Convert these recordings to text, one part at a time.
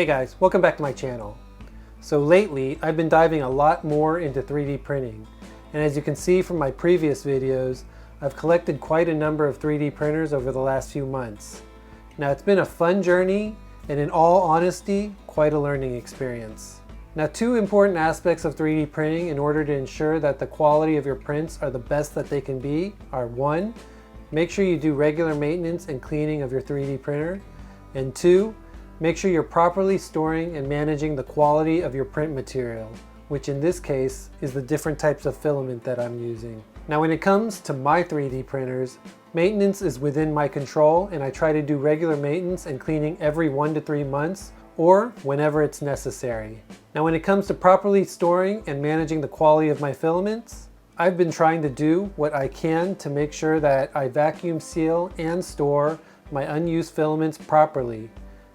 Hey guys, welcome back to my channel. So lately, I've been diving a lot more into 3D printing. And as you can see from my previous videos, I've collected quite a number of 3D printers over the last few months. Now it's been a fun journey, and in all honesty, quite a learning experience. Now two important aspects of 3D printing in order to ensure that the quality of your prints are the best that they can be are: one, make sure you do regular maintenance and cleaning of your 3D printer, and two, make sure you're properly storing and managing the quality of your print material, which in this case is the different types of filament that I'm using. Now when it comes to my 3D printers, maintenance is within my control, and I try to do regular maintenance and cleaning every 1 to 3 months or whenever it's necessary. Now when it comes to properly storing and managing the quality of my filaments, I've been trying to do what I can to make sure that I vacuum seal and store my unused filaments properly.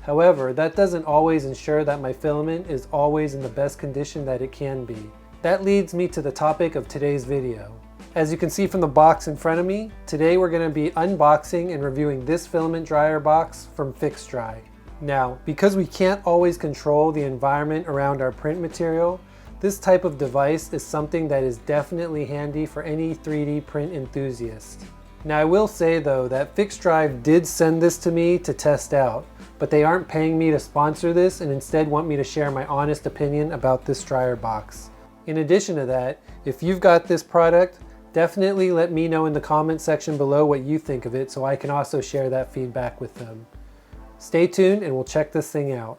However, that doesn't always ensure that my filament is always in the best condition that it can be. That leads me to the topic of today's video. As you can see from the box in front of me, today we're going to be unboxing and reviewing this filament dryer box from Fixdry. Now, because we can't always control the environment around our print material, this type of device is something that is definitely handy for any 3D print enthusiast. Now I will say though that Fixdry did send this to me to test out, but they aren't paying me to sponsor this and instead want me to share my honest opinion about this dryer box. In addition to that, if you've got this product, definitely let me know in the comment section below what you think of it so I can also share that feedback with them. Stay tuned and we'll check this thing out.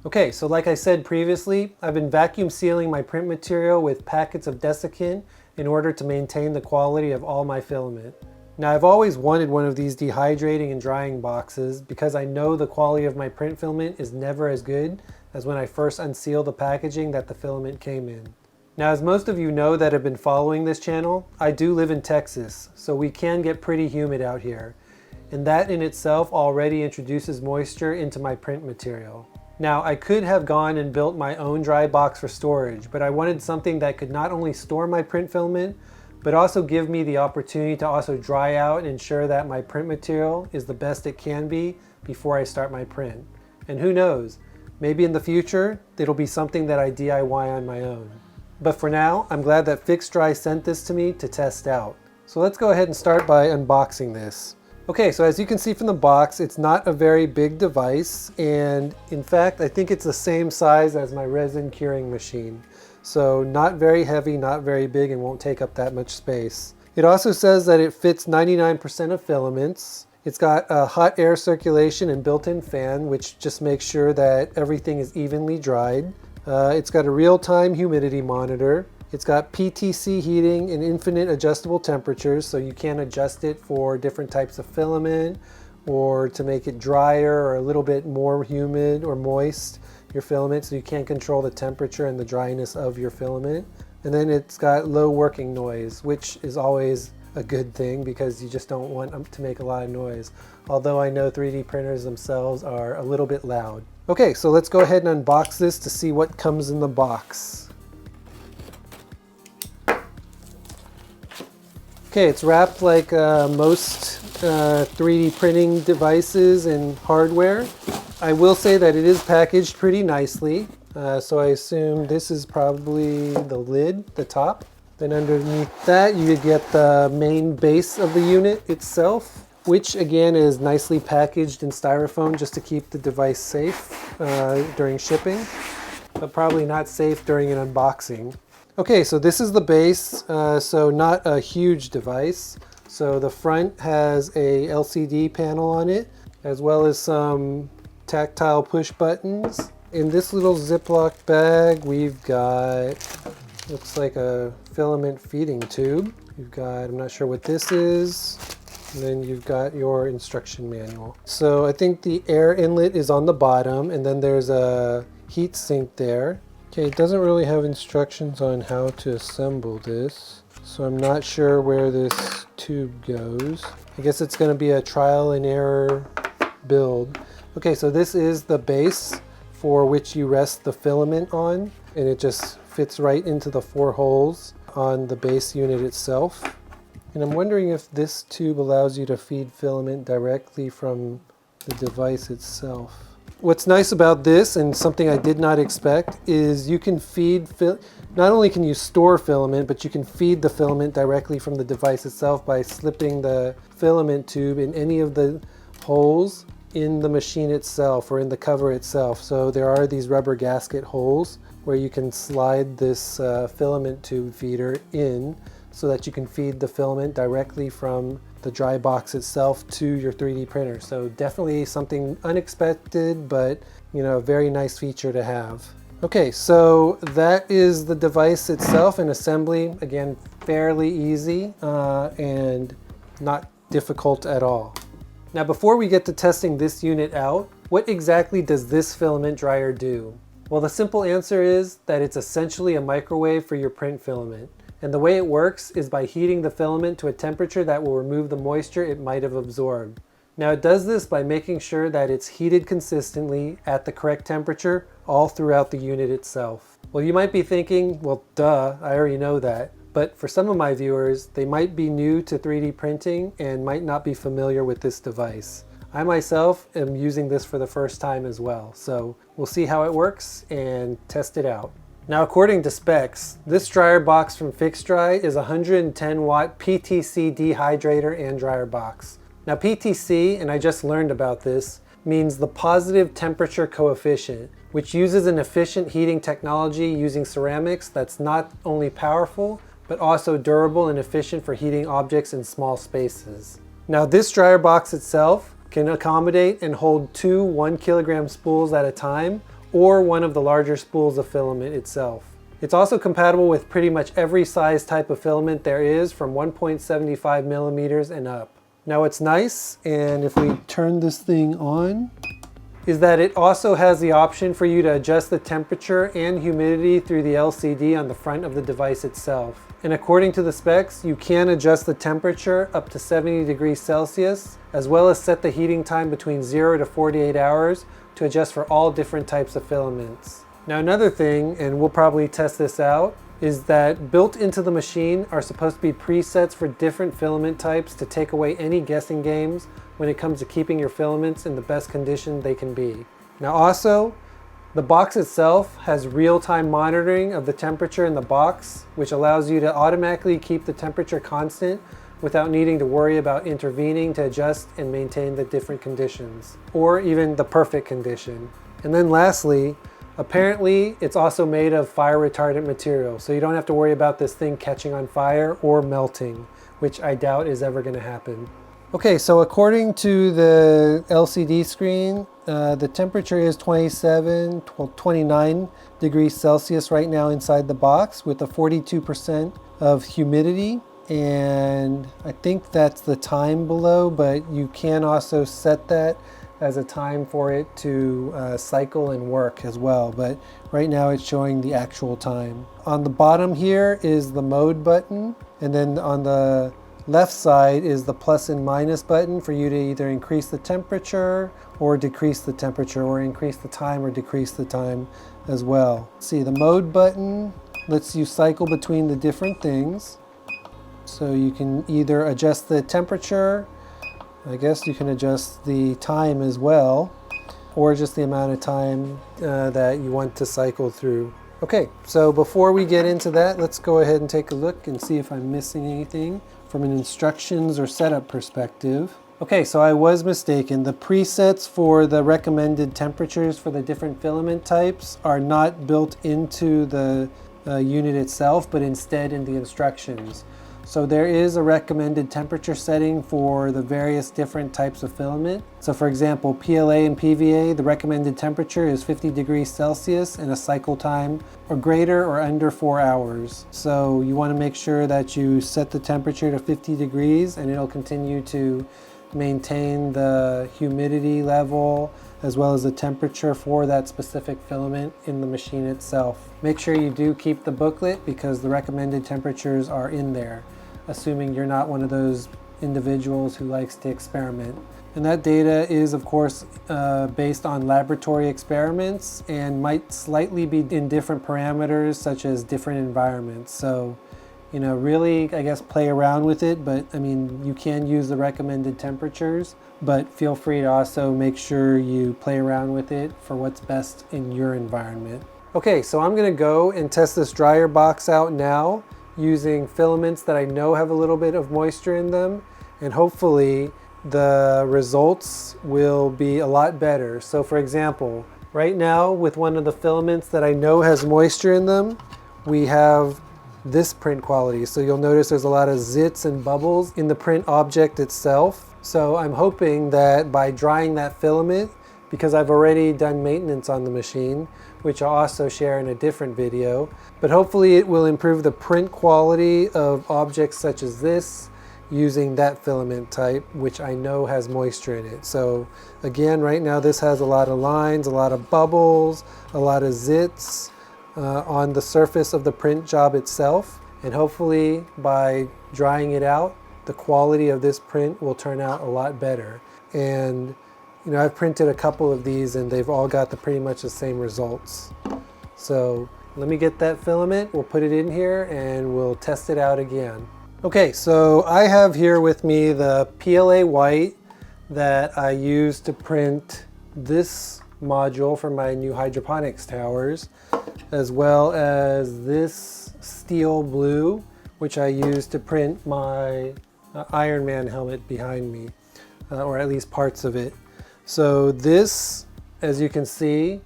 Okay, so like I said previously, I've been vacuum sealing my print material with packets of desiccant in order to maintain the quality of all my filament. Now I've always wanted one of these dehydrating and drying boxes because I know the quality of my print filament is never as good as when I first unsealed the packaging that the filament came in. Now as most of you know that have been following this channel, I do live in Texas, so we can get pretty humid out here. And that in itself already introduces moisture into my print material. Now I could have gone and built my own dry box for storage, but I wanted something that could not only store my print filament, but also give me the opportunity to also dry out and ensure that my print material is the best it can be before I start my print. And who knows, maybe in the future, it'll be something that I DIY on my own. But for now, I'm glad that Fixdry sent this to me to test out. So let's go ahead and start by unboxing this. Okay, so as you can see from the box, it's not a very big device, and in fact, I think it's the same size as my resin curing machine. So not very heavy, not very big, and won't take up that much space. It also says that it fits 99% of filaments. It's got a hot air circulation and built-in fan, which just makes sure that everything is evenly dried. It's got a real-time humidity monitor. It's got PTC heating and infinite adjustable temperatures, so you can adjust it for different types of filament or to make it drier or a little bit more humid or moist, your filament, so you can control the temperature and the dryness of your filament. And then it's got low working noise, which is always a good thing because you just don't want to make a lot of noise. Although I know 3D printers themselves are a little bit loud. Okay, so let's go ahead and unbox this to see what comes in the box. Okay, it's wrapped like most 3D printing devices and hardware. I will say that it is packaged pretty nicely. So I assume this is probably the lid, the top. Then underneath that you get the main base of the unit itself, which again is nicely packaged in styrofoam just to keep the device safe during shipping, but probably not safe during an unboxing. Okay, so this is the base, so not a huge device. So the front has a LCD panel on it, as well as some tactile push buttons. In this little Ziploc bag, we've got, looks like a filament feeding tube. You've got, I'm not sure what this is. And then you've got your instruction manual. So I think the air inlet is on the bottom, and then there's a heat sink there. Okay, it doesn't really have instructions on how to assemble this, so I'm not sure where this tube goes. I guess it's going to be a trial and error build. Okay, so this is the base for which you rest the filament on, and it just fits right into the 4 holes on the base unit itself. And I'm wondering if this tube allows you to feed filament directly from the device itself. What's nice about this, and something I did not expect, is you can feed, not only can you store filament, but you can feed the filament directly from the device itself by slipping the filament tube in any of the holes in the machine itself or in the cover itself. So there are these rubber gasket holes where you can slide this filament tube feeder in so that you can feed the filament directly from the dry box itself to your 3D printer. So definitely something unexpected, but a very nice feature to have. Okay, so that is the device itself in assembly. Again, fairly easy and not difficult at all. Now, before we get to testing this unit out, what exactly does this filament dryer do? Well, the simple answer is that it's essentially a microwave for your print filament. And the way it works is by heating the filament to a temperature that will remove the moisture it might have absorbed. Now, it does this by making sure that it's heated consistently at the correct temperature all throughout the unit itself. Well, you might be thinking, well, duh, I already know that. But for some of my viewers, they might be new to 3D printing and might not be familiar with this device. I myself am using this for the first time as well. So we'll see how it works and test it out. Now, according to specs, this dryer box from Fixdry is a 110 watt PTC dehydrator and dryer box. Now, PTC, and I just learned about this, means the positive temperature coefficient, which uses an efficient heating technology using ceramics that's not only powerful, but also durable and efficient for heating objects in small spaces. Now, this dryer box itself can accommodate and hold two 1 kilogram spools at a time, or one of the larger spools of filament itself. It's also compatible with pretty much every size type of filament there is, from 1.75 millimeters and up. Now, what's nice, and if we turn this thing on, is that it also has the option for you to adjust the temperature and humidity through the LCD on the front of the device itself. And according to the specs, you can adjust the temperature up to 70 degrees Celsius, as well as set the heating time between 0 to 48 hours to adjust for all different types of filaments. Now, another thing, and we'll probably test this out, is that built into the machine are supposed to be presets for different filament types to take away any guessing games when it comes to keeping your filaments in the best condition they can be. Now, also, the box itself has real-time monitoring of the temperature in the box, which allows you to automatically keep the temperature constant without needing to worry about intervening to adjust and maintain the different conditions, or even the perfect condition. And then lastly, apparently it's also made of fire retardant material, so you don't have to worry about this thing catching on fire or melting, which I doubt is ever going to happen. Okay, so according to the LCD screen, the temperature is 29 degrees Celsius right now inside the box with a 42% of humidity. And I think that's the time below, but you can also set that as a time for it to cycle and work as well. But right now it's showing the actual time. On the bottom here is the mode button, and then on the left side is the plus and minus button for you to either increase the temperature or decrease the temperature, or increase the time or decrease the time as well. See, the mode button lets you cycle between the different things. So you can either adjust the temperature, I guess you can adjust the time as well, or just the amount of time that you want to cycle through. Okay, so before we get into that, let's go ahead and take a look and see if I'm missing anything from an instructions or setup perspective. Okay, so I was mistaken. The presets for the recommended temperatures for the different filament types are not built into the unit itself, but instead in the instructions. So there is a recommended temperature setting for the various different types of filament. So for example, PLA and PVA, the recommended temperature is 50 degrees Celsius and a cycle time or greater or under 4 hours. So you want to make sure that you set the temperature to 50 degrees and it'll continue to maintain the humidity level as well as the temperature for that specific filament in the machine itself. Make sure you do keep the booklet because the recommended temperatures are in there, assuming you're not one of those individuals who likes to experiment. And that data is, of course, based on laboratory experiments and might slightly be in different parameters, such as different environments. So, you know, really, I guess, play around with it. But I mean, you can use the recommended temperatures, but feel free to also make sure you play around with it for what's best in your environment. Okay, so I'm gonna go and test this dryer box out now using filaments that I know have a little bit of moisture in them, and hopefully the results will be a lot better. So for example, right now with one of the filaments that I know has moisture in them, we have this print quality. So you'll notice there's a lot of zits and bubbles in the print object itself. So I'm hoping that by drying that filament, because I've already done maintenance on the machine, which I'll also share in a different video, but hopefully it will improve the print quality of objects such as this using that filament type, which I know has moisture in it. So again, right now this has a lot of lines, a lot of bubbles, a lot of zits on the surface of the print job itself. And hopefully by drying it out, the quality of this print will turn out a lot better. And you know, I've printed a couple of these and they've all got pretty much the same results. So let me get that filament, we'll put it in here and we'll test it out again. Okay, so I have here with me the PLA white that I used to print this module for my new hydroponics towers, as well as this steel blue, which I used to print my Iron Man helmet behind me, or at least parts of it. So this, as you can see,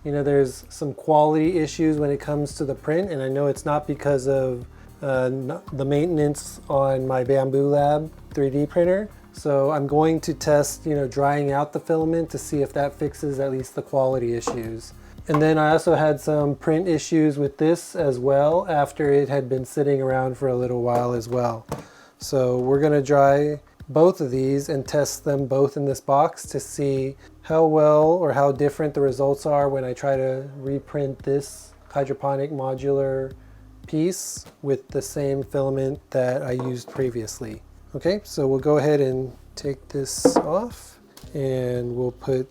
you know, there's some quality issues when it comes to the print, and I know it's not because of the maintenance on my Bamboo Lab 3D printer. So I'm going to test, you know, drying out the filament to see if that fixes at least the quality issues. And then I also had some print issues with this as well after it had been sitting around for a little while as well. So we're going to dry both of these and test them both in this box to see how well or how different the results are when I try to reprint this hydroponic modular piece with the same filament that I used previously. Okay, so we'll go ahead and take this off and we'll put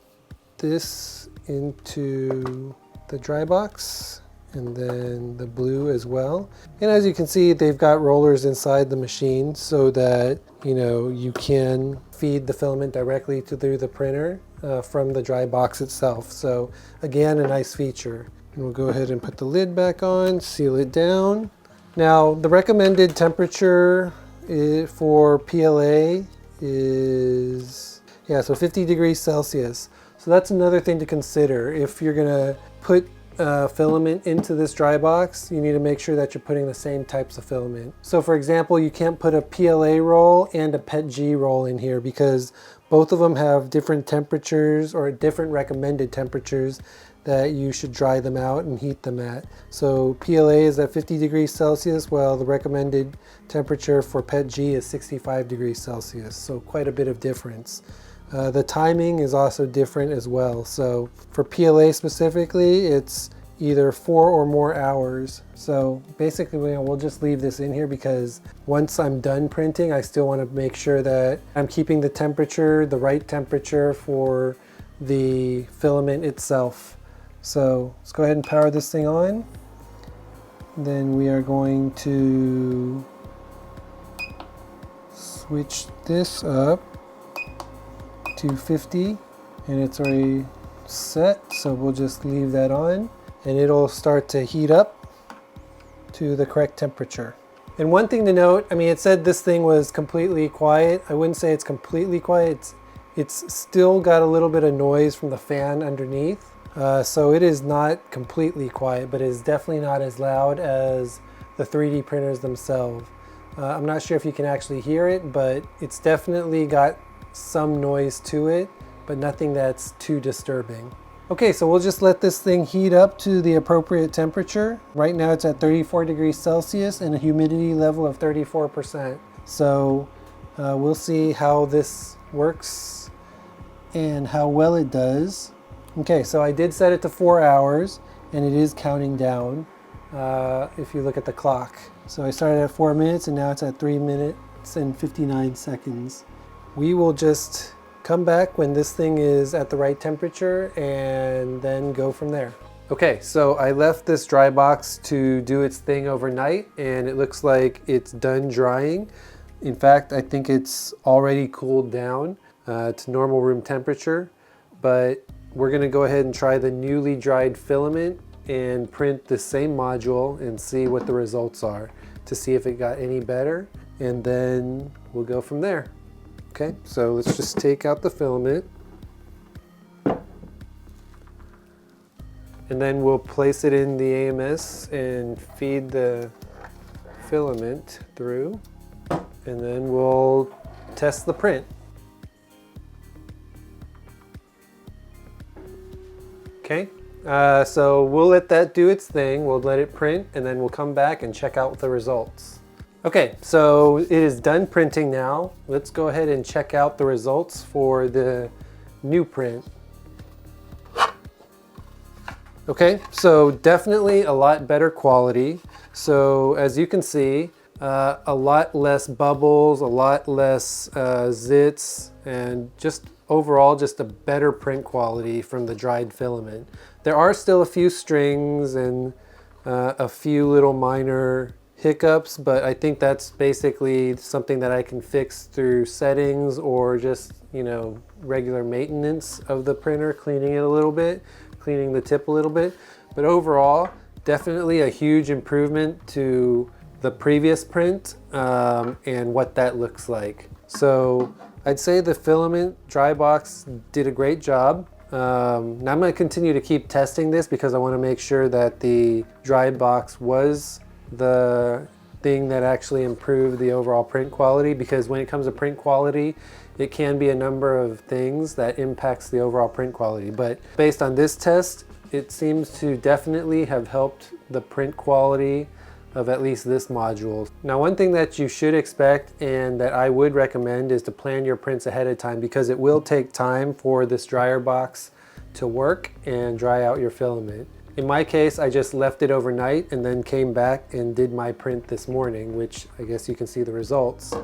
this into the dry box and then the blue as well. And as you can see, they've got rollers inside the machine so that, you know, you can feed the filament directly through the printer from the dry box itself. So again, a nice feature. And we'll go ahead and put the lid back on, seal it down. Now, the recommended temperature for PLA is, yeah, so 50 degrees Celsius. So that's another thing to consider. If you're gonna put filament into this dry box, you need to make sure that you're putting the same types of filament. So for example, you can't put a PLA roll and a PETG roll in here because both of them have different temperatures or different recommended temperatures that you should dry them out and heat them at. So PLA is at 50 degrees Celsius, while the recommended temperature for PETG is 65 degrees Celsius. So quite a bit of difference. The timing is also different as well. So for PLA specifically, it's either 4 or more hours. So basically we'll just leave this in here because once I'm done printing, I still want to make sure that I'm keeping the temperature, the right temperature for the filament itself. So let's go ahead and power this thing on. Then we are going to switch this up to 50 and it's already set. So we'll just leave that on and it'll start to heat up to the correct temperature. And one thing to note, I mean, it said this thing was completely quiet. I wouldn't say it's completely quiet. It's still got a little bit of noise from the fan underneath. So it is not completely quiet, but it is definitely not as loud as the 3D printers themselves. I'm not sure if you can actually hear it, but it's definitely got some noise to it, but nothing that's too disturbing. Okay, so we'll just let this thing heat up to the appropriate temperature. Right now it's at 34 degrees Celsius and a humidity level of 34%. So we'll see how this works and how well it does. Okay, so I did set it to 4 hours and it is counting down if you look at the clock. So I started at 4 minutes and now it's at 3 minutes and 59 seconds. We will just come back when this thing is at the right temperature and then go from there. Okay, so I left this dry box to do its thing overnight, and it looks like it's done drying. In fact, I think it's already cooled down to normal room temperature, but we're gonna go ahead and try the newly dried filament and print the same module and see what the results are to see if it got any better, and then we'll go from there. Okay, so let's just take out the filament. And then we'll place it in the AMS and feed the filament through, and then we'll test the print. Okay, so we'll let that do its thing. We'll let it print, and then we'll come back and check out the results. Okay, so it is done printing now. Let's go ahead and check out the results for the new print. Okay, so definitely a lot better quality. So as you can see, a lot less bubbles, a lot less zits, and just overall just a better print quality from the dried filament. There are still a few strings and a few little minor hiccups, but I think that's basically something that I can fix through settings or just, you know, regular maintenance of the printer, cleaning it a little bit, cleaning the tip a little bit. But overall, definitely a huge improvement to the previous print and what that looks like. So I'd say the filament dry box did a great job. Now I'm going to continue to keep testing this because I want to make sure that the dry box was the thing that actually improved the overall print quality, because when it comes to print quality, it can be a number of things that impacts the overall print quality. But based on this test, it seems to definitely have helped the print quality of at least this module. Now, one thing that you should expect and that I would recommend is to plan your prints ahead of time, because it will take time for this dryer box to work and dry out your filament. In my case, I just left it overnight and then came back and did my print this morning, which I guess you can see the results.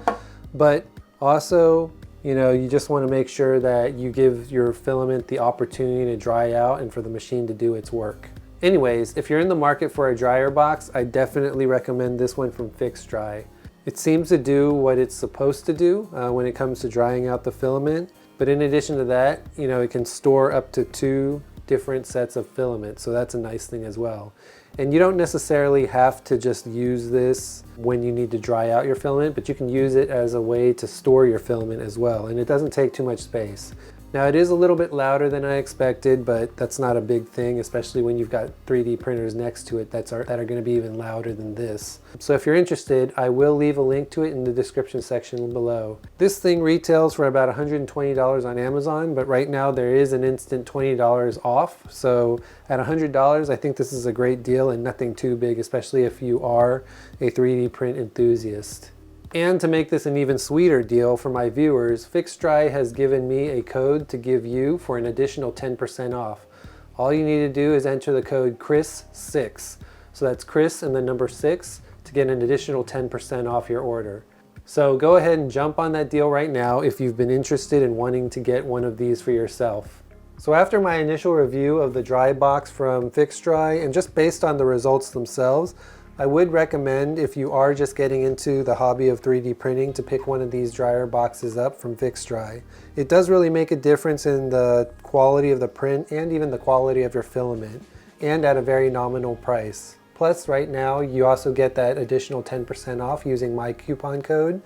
But also, you know, you just want to make sure that you give your filament the opportunity to dry out and for the machine to do its work. Anyways, if you're in the market for a dryer box, I definitely recommend this one from Fixdry. It seems to do what it's supposed to do when it comes to drying out the filament. But in addition to that, you know, it can store up to 2 different sets of filament. So that's a nice thing as well. And you don't necessarily have to just use this when you need to dry out your filament, but you can use it as a way to store your filament as well. And it doesn't take too much space. Now, it is a little bit louder than I expected, but that's not a big thing, especially when you've got 3D printers next to it that are going to be even louder than this. So if you're interested, I will leave a link to it in the description section below. This thing retails for about $120 on Amazon, but right now there is an instant $20 off. So at $100, I think this is a great deal and nothing too big, especially if you are a 3D print enthusiast. And to make this an even sweeter deal for my viewers, Fixdry has given me a code to give you for an additional 10% off. All you need to do is enter the code CHRIS6. So that's Chris and the number 6 to get an additional 10% off your order. So go ahead and jump on that deal right now if you've been interested in wanting to get one of these for yourself. So after my initial review of the dry box from Fixdry, and just based on the results themselves, I would recommend, if you are just getting into the hobby of 3D printing, to pick one of these dryer boxes up from Fixdry. It does really make a difference in the quality of the print and even the quality of your filament, and at a very nominal price. Plus, right now, you also get that additional 10% off using my coupon code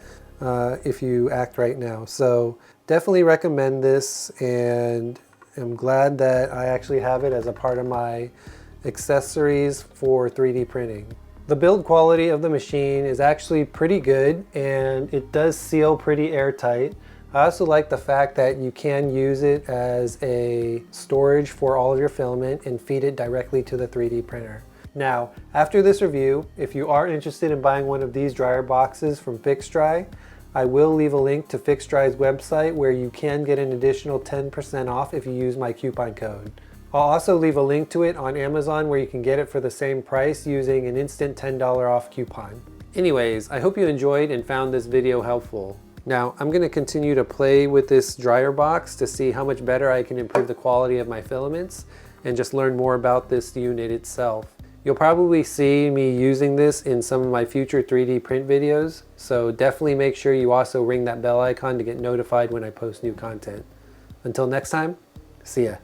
if you act right now. So definitely recommend this, and I'm glad that I actually have it as a part of my accessories for 3D printing. The build quality of the machine is actually pretty good, and it does seal pretty airtight. I also like the fact that you can use it as a storage for all of your filament and feed it directly to the 3D printer. Now, after this review, if you are interested in buying one of these dryer boxes from Fixdry, I will leave a link to Fixdry's website where you can get an additional 10% off if you use my coupon code. I'll also leave a link to it on Amazon where you can get it for the same price using an instant $10 off coupon. Anyways, I hope you enjoyed and found this video helpful. Now, I'm going to continue to play with this dryer box to see how much better I can improve the quality of my filaments. and just learn more about this unit itself. You'll probably see me using this in some of my future 3D print videos, so definitely make sure you also ring that bell icon to get notified when I post new content. Until next time, see ya.